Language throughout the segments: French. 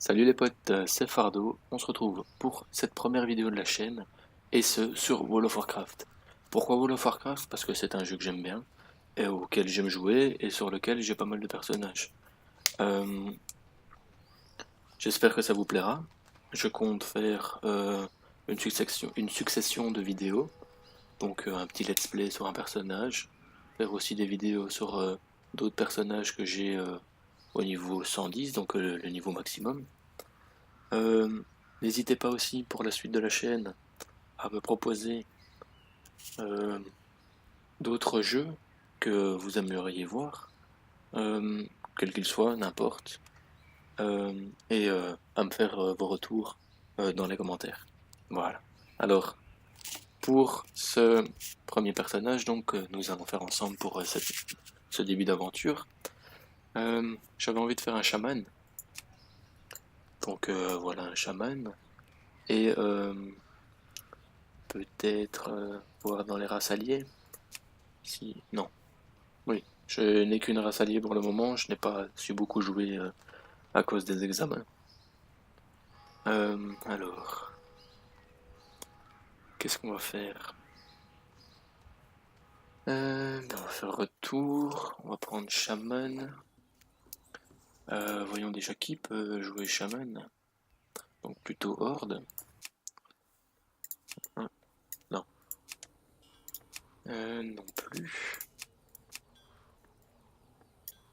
Salut les potes, c'est Fardo, on se retrouve pour cette première vidéo de la chaîne, et ce sur World of Warcraft. Pourquoi World of Warcraft? Parce que c'est un jeu que j'aime bien, et auquel j'aime jouer, et sur lequel j'ai pas mal de personnages. Euh, J'espère que ça vous plaira. Je compte faire une succession de vidéos, donc un petit let's play sur un personnage, faire aussi des vidéos sur d'autres personnages que j'ai au niveau 110, donc le niveau maximum. Euh, N'hésitez pas aussi pour la suite de la chaîne à me proposer euh, d'autres jeux que vous aimeriez voir, quels qu'ils soient, n'importe, euh, et à me faire vos retours dans les commentaires. Voilà. Alors, pour ce premier personnage, donc, nous allons faire ensemble pour ce début d'aventure, j'avais envie de faire un chaman. Donc voilà, un chaman. Et peut-être voir dans les races alliées. Si, non. Oui, je n'ai qu'une race alliée pour le moment, je n'ai pas su beaucoup jouer à cause des examens. Alors, qu'est-ce qu'on va faire? On va faire retour, on va prendre chaman. Voyons déjà qui peut jouer chaman. Donc plutôt horde. Hein, non. Non plus.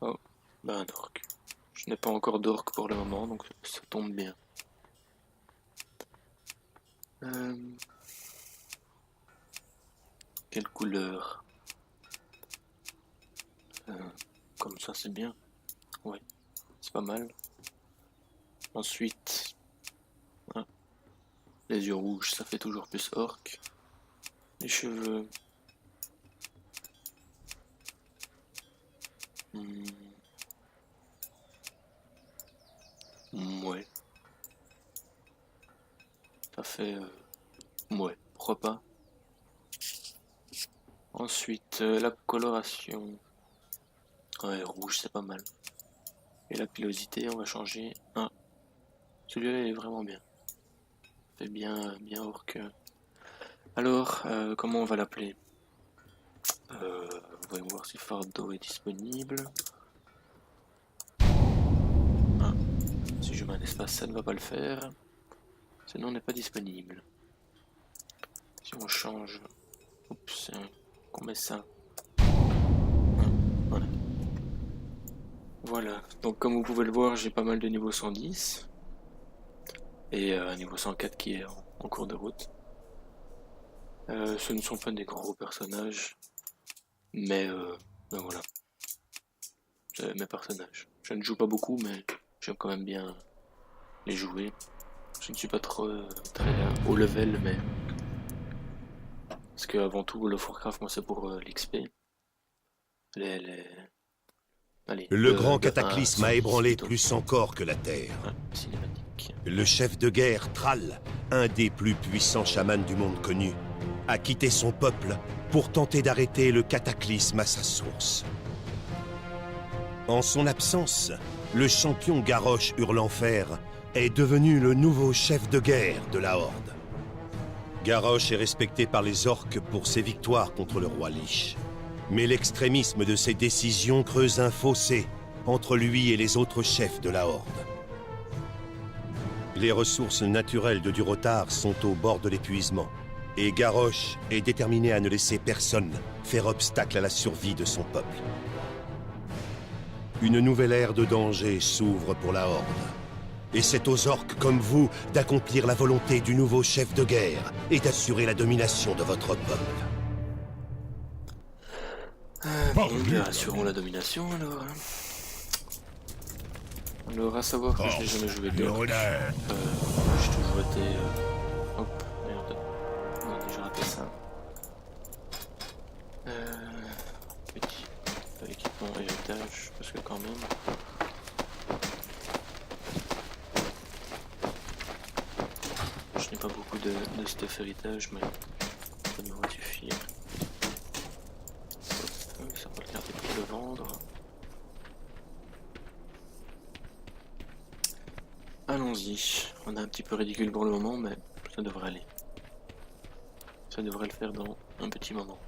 Oh, ben un orc. Je n'ai pas encore d'orc pour le moment, donc ça tombe bien. Euh, Quelle couleur? Comme ça c'est bien. Ouais, c'est pas mal. Ensuite, hein, les yeux rouges, ça fait toujours plus orc. Les cheveux. hmm, ouais, ça fait. Ouais, pourquoi pas. Ensuite, la coloration. Ouais, rouge, c'est pas mal. Et la pilosité, on va changer. Ah, celui-là, il est vraiment bien. Fait bien, bien orc. Alors, comment on va l'appeler? Voyons voir si Fardo est disponible. Ah, si je mets un espace, ça ne va pas le faire. Sinon, on n'est pas disponible. Si on change, oups, qu'on met ça. Voilà. Voilà. Donc, comme vous pouvez le voir, j'ai pas mal de niveau 110 et un niveau 104 qui est en cours de route. Ce ne sont pas des gros personnages, mais voilà, c'est mes personnages. Je ne joue pas beaucoup, mais j'aime quand même bien les jouer. Je ne suis pas trop très haut level, mais parce que avant tout, le Warcraft, moi, c'est pour l'XP. Les... Allez, Le grand de 1 à cataclysme a 110 ébranlé plutôt. plus encore que la Terre. Ouais, cinématique. Le chef de guerre, Thrall, un des plus puissants chamans du monde connu, a quitté son peuple pour tenter d'arrêter le cataclysme à sa source. En son absence, le champion Garrosh Hurlenfer est devenu le nouveau chef de guerre de la Horde. Garrosh est respecté par les orques pour ses victoires contre le roi Lich. Mais l'extrémisme de ses décisions creuse un fossé entre lui et les autres chefs de la Horde. Les ressources naturelles de Durotar sont au bord de l'épuisement, et Garrosh est déterminé à ne laisser personne faire obstacle à la survie de son peuple. Une nouvelle ère de danger s'ouvre pour la Horde. Et c'est aux orques comme vous d'accomplir la volonté du nouveau chef de guerre et d'assurer la domination de votre peuple. Bon, bien, assurons la domination alors. Alors, à savoir que je n'ai jamais joué d'orc. J'ai toujours été. Hop, merde. On a déjà raté ça. Petit équipement héritage, parce que quand même. Je n'ai pas beaucoup de stuff héritage, mais ça devrait suffire. Hop, ça va le garder pour le vendre. Allons-y. On est un petit peu ridicule pour le moment, mais ça devrait aller. Ça devrait le faire dans un petit moment.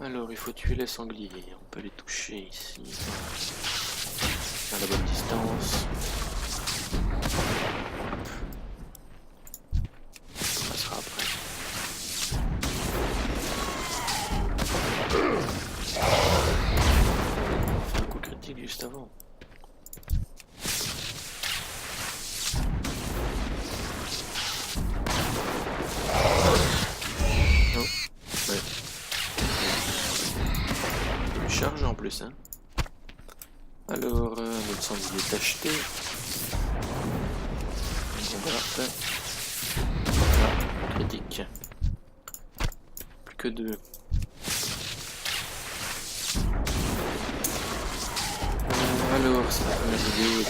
Alors, il faut tuer les sangliers. On peut les toucher ici. À la bonne distance. On passera après. On fait un coup critique juste avant. Non. Ouais. Une charge en plus, hein. Alors, notre sanglier est acheté. Voilà. Ah, critique. Plus que 2. Alors, c'est la première vidéo.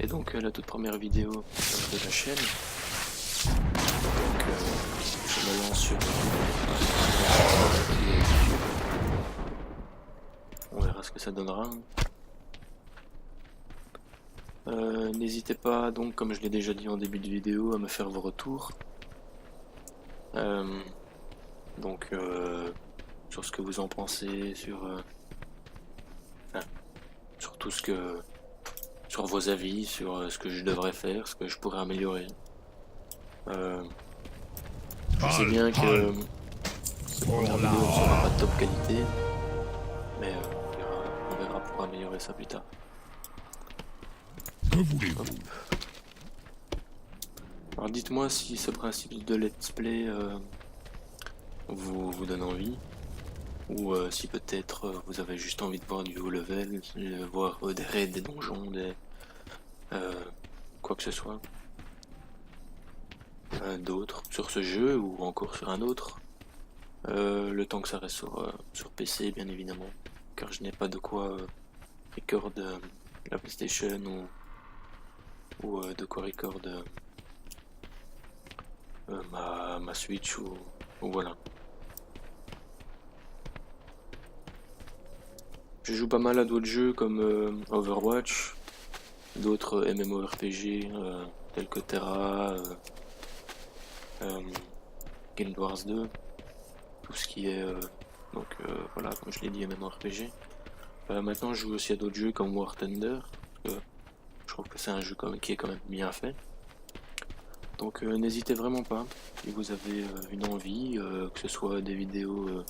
Et donc, la toute première vidéo de la chaîne. Donc, je me lance sur YouTube. On verra ce que ça donnera. N'hésitez pas, donc, comme je l'ai déjà dit en début de vidéo, à me faire vos retours. Donc, sur ce que vous en pensez, sur tout ce que... sur vos avis, sur ce que je devrais faire, ce que je pourrais améliorer. Je sais bien que cette première vidéo ne sera pas de top qualité, mais on verra pour améliorer ça plus tard. Que voulez-vous? Alors dites-moi si ce principe de let's play vous donne envie, ou si peut-être vous avez juste envie de voir du haut level, de voir des raids, des donjons, des quoi que ce soit d'autre sur ce jeu ou encore sur un autre, le temps que ça reste sur PC bien évidemment, car je n'ai pas de quoi record la PlayStation ou de quoi record ma Switch ou voilà. Je joue pas mal à d'autres jeux comme Overwatch, d'autres MMORPG tels que Terra, Guild Wars 2, tout ce qui est voilà, comme je l'ai dit, MMORPG. Maintenant je joue aussi à d'autres jeux comme War Thunder, parce que je trouve que c'est un jeu qui est quand même bien fait. Donc n'hésitez vraiment pas, si vous avez une envie, que ce soit des vidéos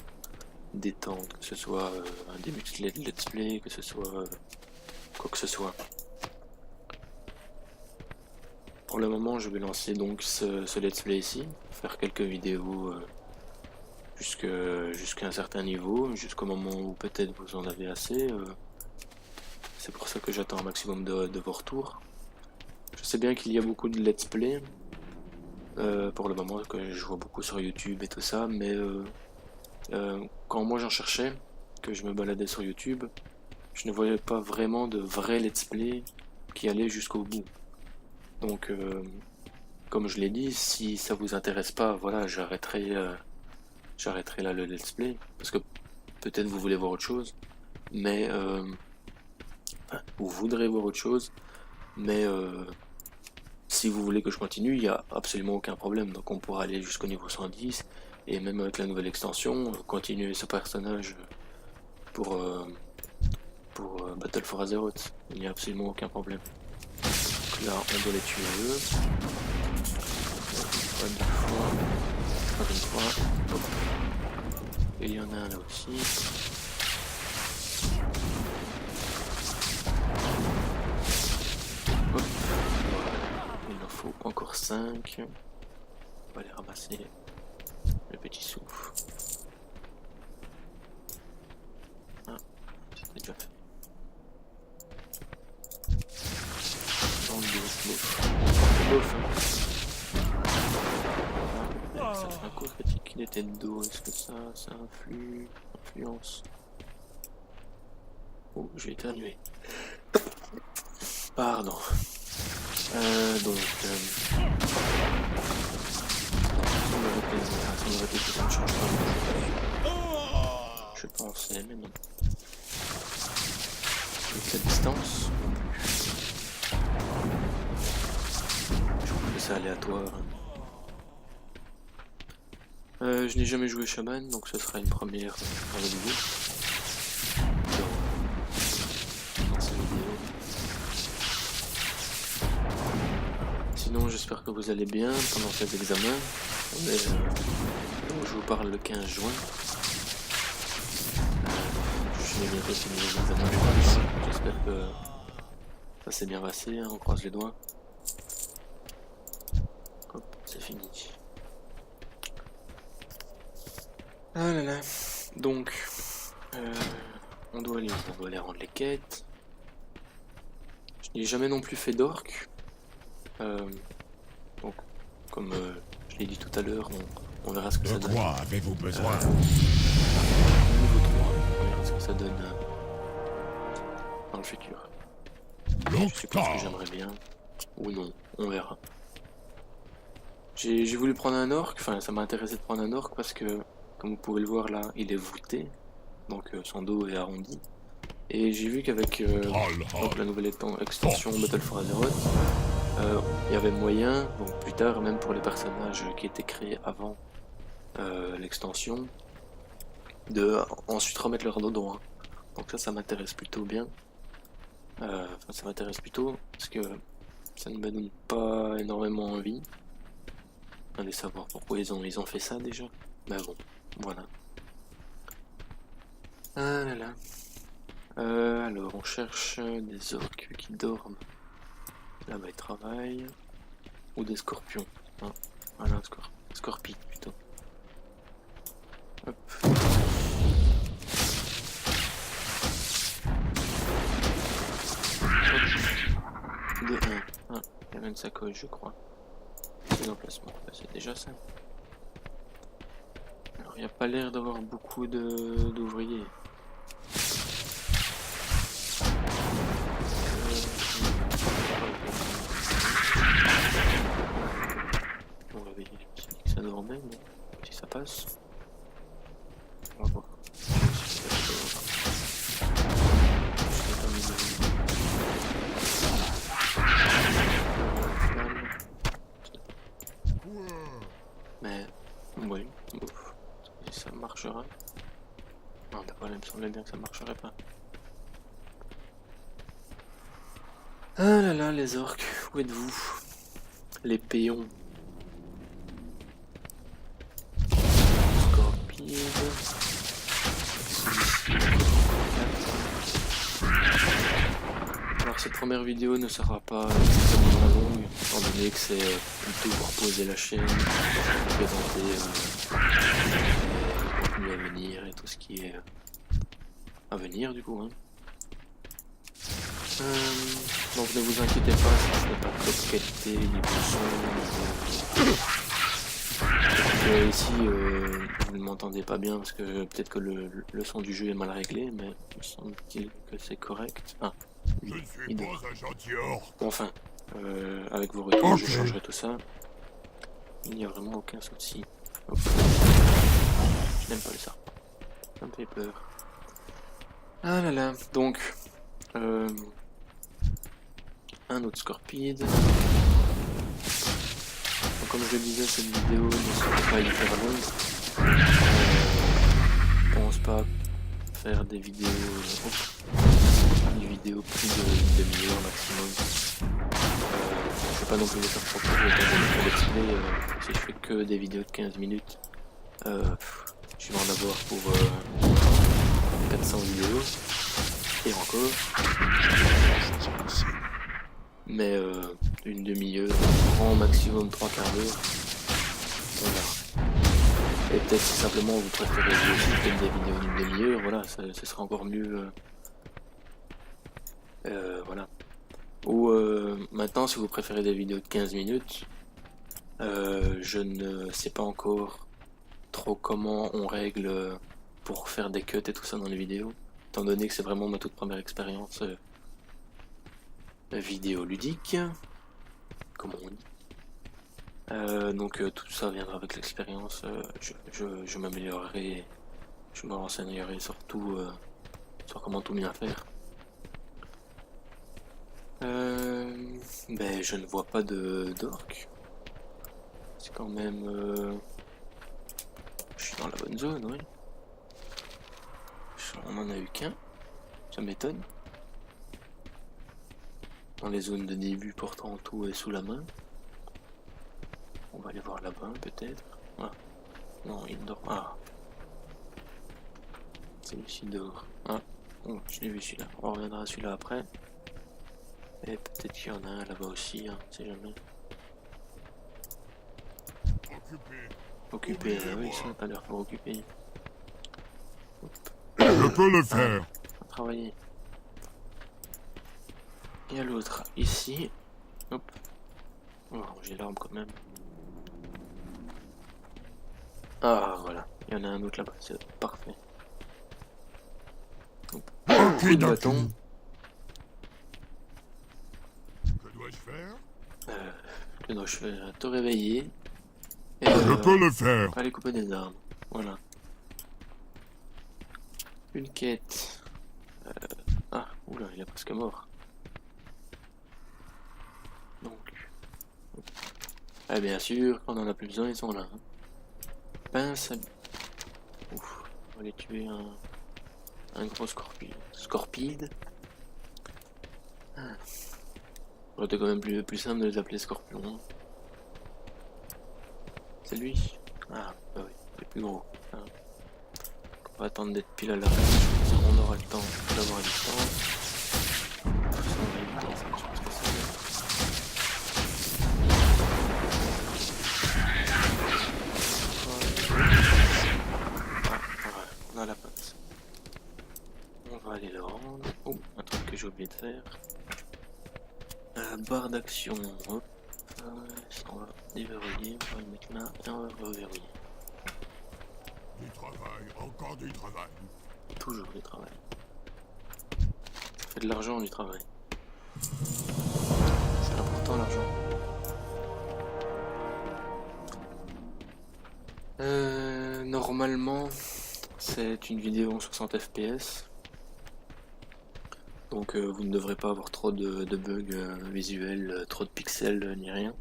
détente, que ce soit un début de let's play, que ce soit quoi que ce soit. Pour le moment, je vais lancer donc ce let's play ici, faire quelques vidéos jusqu'à un certain niveau, jusqu'au moment où peut-être vous en avez assez. C'est pour ça que j'attends un maximum de vos retours. Je sais bien qu'il y a beaucoup de let's play pour le moment, que je vois beaucoup sur YouTube et tout ça, mais quand moi j'en cherchais, que je me baladais sur YouTube, je ne voyais pas vraiment de vrais let's play qui allaient jusqu'au bout. Donc, comme je l'ai dit, si ça vous intéresse pas, voilà, j'arrêterai là le let's play, parce que peut-être vous voulez voir autre chose, mais vous voudrez voir autre chose, mais si vous voulez que je continue, il n'y a absolument aucun problème. Donc on pourra aller jusqu'au niveau 110, et même avec la nouvelle extension, continuer ce personnage pour Battle for Azeroth. Il n'y a absolument aucun problème. Donc là, on doit les tuer eux. Une fois. Hop. Et il y en a un là aussi. Hop. Il en faut encore 5. On va les ramasser. Le petit souffle. Ah, c'était déjà fait. Dans le bof. Ah, ça fait un coup critique des têtes d'eau. Est-ce que ça influence? Oh, je vais éternuer. Pardon. Donc, ça me répète que ça ne change pas. Je pensais, mais non. toute la distance. Je trouve que c'est aléatoire. Je n'ai jamais joué Shaman, donc ce sera une première avec vous. Dans cette vidéo. Sinon, j'espère que vous allez bien pendant cet examen. Je vous parle le 15 juin. Je vais bientôt finir les examens. J'espère que ça s'est bien passé, hein, on croise les doigts. Hop, c'est fini. Ah là là. Donc, on doit aller rendre les quêtes. Je n'ai jamais non plus fait d'orc. Donc, comme je l'ai dit tout à l'heure, on verra ce que ça donne. De quoi avez-vous besoin? Niveau 3, on verra ce que ça donne dans le futur. Je suppose que j'aimerais bien, ou non, on verra. J'ai voulu prendre un orc, enfin ça m'a intéressé de prendre un orc parce que, comme vous pouvez le voir là, il est voûté, donc son dos est arrondi. Et j'ai vu qu'avec la nouvelle extension Battle for Azeroth, il y avait moyen, donc plus tard, même pour les personnages qui étaient créés avant l'extension, de ensuite remettre leur dos droit. Donc ça m'intéresse plutôt bien. Ça m'intéresse plutôt parce que ça ne me donne pas énormément envie. Allez savoir pourquoi ils ont fait ça déjà. Mais bon, voilà. Ah là là. Alors on cherche des orques qui dorment. Là-bas ils travaillent. Ou des scorpions. Hein. Voilà, scorpion plutôt. Hop. De 1. Ah, il y avait une sacoche je crois. C'est l'emplacement, c'est déjà ça. Alors il n'y a pas l'air d'avoir beaucoup d'ouvriers. On va vérifier que ça dormait, mais si ça passe. On va voir. Mais oui, ça marchera. Non, d'accord, il me semblait bien que ça marcherait pas. Ah là là, les orques, où êtes-vous? Les péons. Scorpide. Alors cette première vidéo ne sera pas extrêmement longue, étant donné que c'est plutôt pour poser la chaîne, pour présenter les contenus à venir et tout ce qui est à venir du coup. Hein. Donc ne vous inquiétez pas si ce n'est pas très de qualité niveau son. Ici vous ne m'entendez pas bien parce que peut-être que le son du jeu est mal réglé, mais il me semble-t-il que c'est correct. Ah, Je ne suis pas un gentil orc. enfin, avec vos retours, je changerai tout ça. Il n'y a vraiment aucun souci. Hop. Je n'aime pas les serpents. Ça me fait peur. Ah là là, donc un autre scorpide. Donc, comme je le disais, cette vidéo ne sera pas hyper longue. Je pense pas faire des vidéos plus d'une demi-heure maximum. Je vais pas non plus les faire trop court, le let's play, si je fais que des vidéos de 15 minutes, je vais en avoir pour 400 vidéos, et encore. Mais une demi-heure, grand maximum 3 quarts d'heure, on verra. Et peut-être si simplement vous préférez aussi peut-être des vidéos d'une demi-heure, voilà, ce sera encore mieux. Voilà. Ou maintenant, si vous préférez des vidéos de 15 minutes, je ne sais pas encore trop comment on règle pour faire des cuts et tout ça dans les vidéos, étant donné que c'est vraiment ma toute première expérience vidéoludique, comme on dit. Donc tout ça viendra avec l'expérience, je m'améliorerai, je me renseignerai surtout sur comment tout bien faire. Ben, je ne vois pas d'orques. C'est quand même... Je suis dans la bonne zone, oui. On en a eu qu'un. Ça m'étonne. Dans les zones de début, portant tout est sous la main. On va aller voir là-bas, peut-être. Ah. Non, il dort. Ah. Celui-ci dort. Ah. Oh, je l'ai vu celui-là. On reviendra à celui-là après. Et peut-être qu'il y en a un là-bas aussi, hein, on sait jamais. Occupé, oui, ça a l'air pour occuper. Je peux le faire. On va travailler. Et à l'autre, ici. Hop. On va ranger l'arme quand même. Ah, voilà. Il y en a un autre là-bas, c'est parfait. Hop. Coup de bâton. Que dois-je faire? Que dois-je faire? Te réveiller. Et Je peux le faire. aller couper des arbres. Voilà. Une quête. Ah, oula, il est presque mort. Donc. Ah, bien sûr, quand on en a plus besoin, ils sont là. Hein. Pince. Ouf, on va aller tuer un gros scorpide. Ah. C'était quand même plus simple de les appeler scorpions. Hein. C'est lui? Ah, bah oui, il est plus gros. Ah. On va attendre d'être pile à la fin. On aura le temps d'avoir du temps. On va éviter ça, je pense que c'est bien. Voilà, on a la pince. On va aller le rendre. Oh, un truc que j'ai oublié de faire. Barre d'action. Hop. On va déverrouiller, on va le mettre là et on va reverrouiller. Du travail, encore du travail. Toujours du travail. Ça fait de l'argent du travail. C'est important l'argent. Normalement, c'est une vidéo en 60 fps. Donc vous ne devrez pas avoir trop de bugs visuels, trop de pixels ni rien.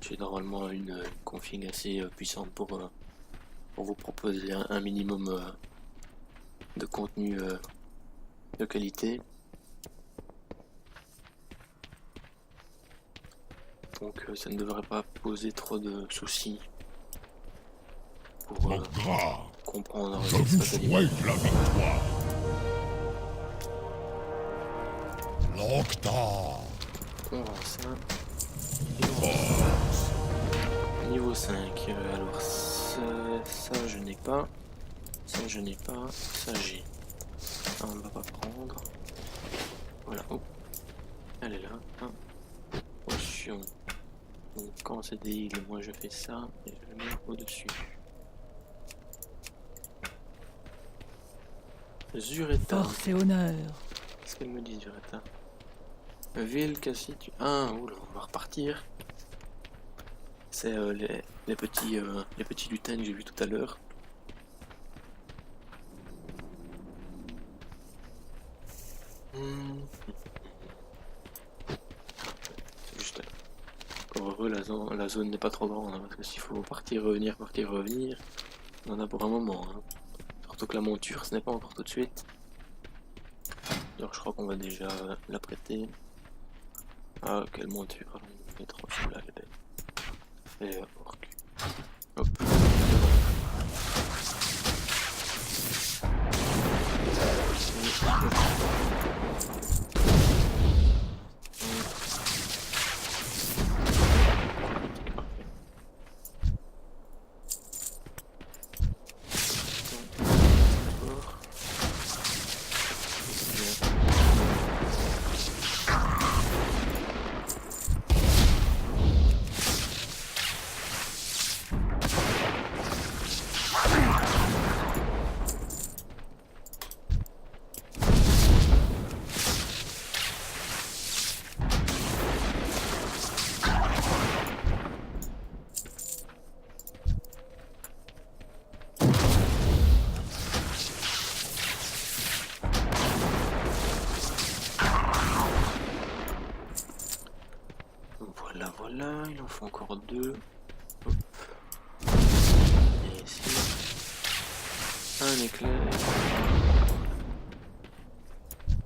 J'ai normalement une config assez puissante pour vous proposer un minimum de contenu de qualité. Donc ça ne devrait pas poser trop de soucis pour comprendre Je vous souhaite la victoire. L'octa. On vend ça. Niveau 5, alors ça je n'ai pas, ça je n'ai pas, ça j'ai. Ça on ne va pas prendre. Voilà, oh. Elle est là. Hein. Potion. Donc quand c'est des heals, moi je fais ça et je le mets au-dessus. Zureta. Force et honneur. Qu'est-ce qu'elle me dit, Zureta? Ville, Cassiti. Ah, oula, on va repartir. C'est les petits lutins que j'ai vus tout à l'heure. C'est juste là. Encore heureux, la zone n'est pas trop grande, hein, parce que s'il faut partir, revenir, on en a pour un moment. Hein. Surtout que la monture, ce n'est pas encore tout de suite. Alors je crois qu'on va déjà la prêter. Ah, quelle monture. On va mettre celui-là, elle est belle. Et orc. Hop. là, il en faut encore 2. Hop. Et ici, un éclair.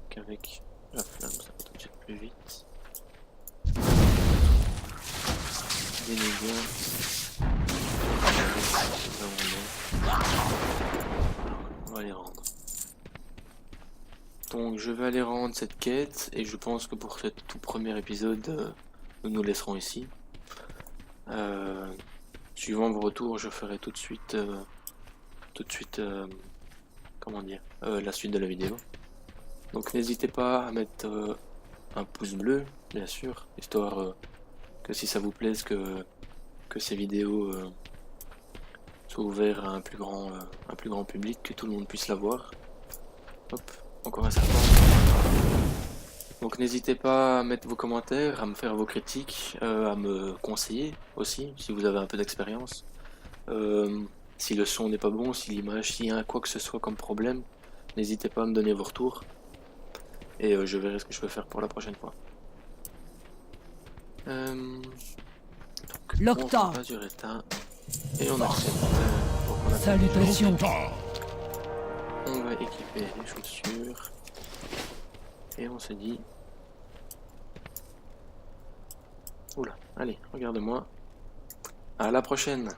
Qu'avec la flamme, ça va tout de suite plus vite. Des dégâts. On va les rendre. Donc je vais aller rendre cette quête et je pense que pour ce tout premier épisode, nous laisserons ici. Suivant vos retours, je ferai tout de suite, comment dire, la suite de la vidéo. Donc n'hésitez pas à mettre un pouce bleu, bien sûr, histoire que si ça vous plaise que ces vidéos soient ouvertes à un plus grand public, que tout le monde puisse la voir. Hop, encore un serpent. Donc n'hésitez pas à mettre vos commentaires, à me faire vos critiques, à me conseiller aussi, si vous avez un peu d'expérience. Si le son n'est pas bon, si l'image, s'il y a quoi que ce soit comme problème, n'hésitez pas à me donner vos retours. Et je verrai ce que je peux faire pour la prochaine fois. Donc, on va sur état et on accepte. Salutations. On va équiper les chaussures et on se dit, oula, allez, regarde-moi, à la prochaine.